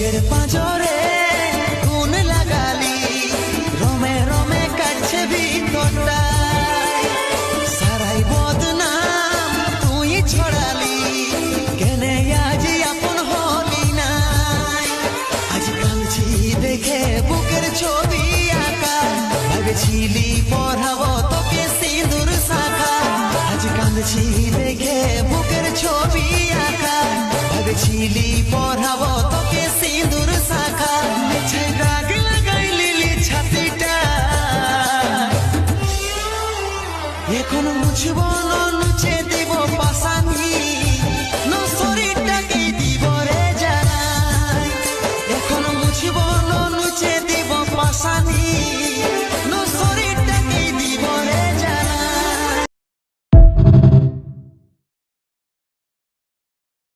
বুকের পাঁজরে কোন লাগালি রমে রমে কাটছে ভিতরটায় সারাই বদনাম তুই ছড়ালি কেনে আজ আপন হলি নাই আজ কাঁদছি দেখে বুকের ছবি আঁকা ভেবেছিলি পড়াবো তোকে সিঁদুর শাখা আজ কাঁদছি দেখে বুকের ছবি আঁকা ভেবেছিলি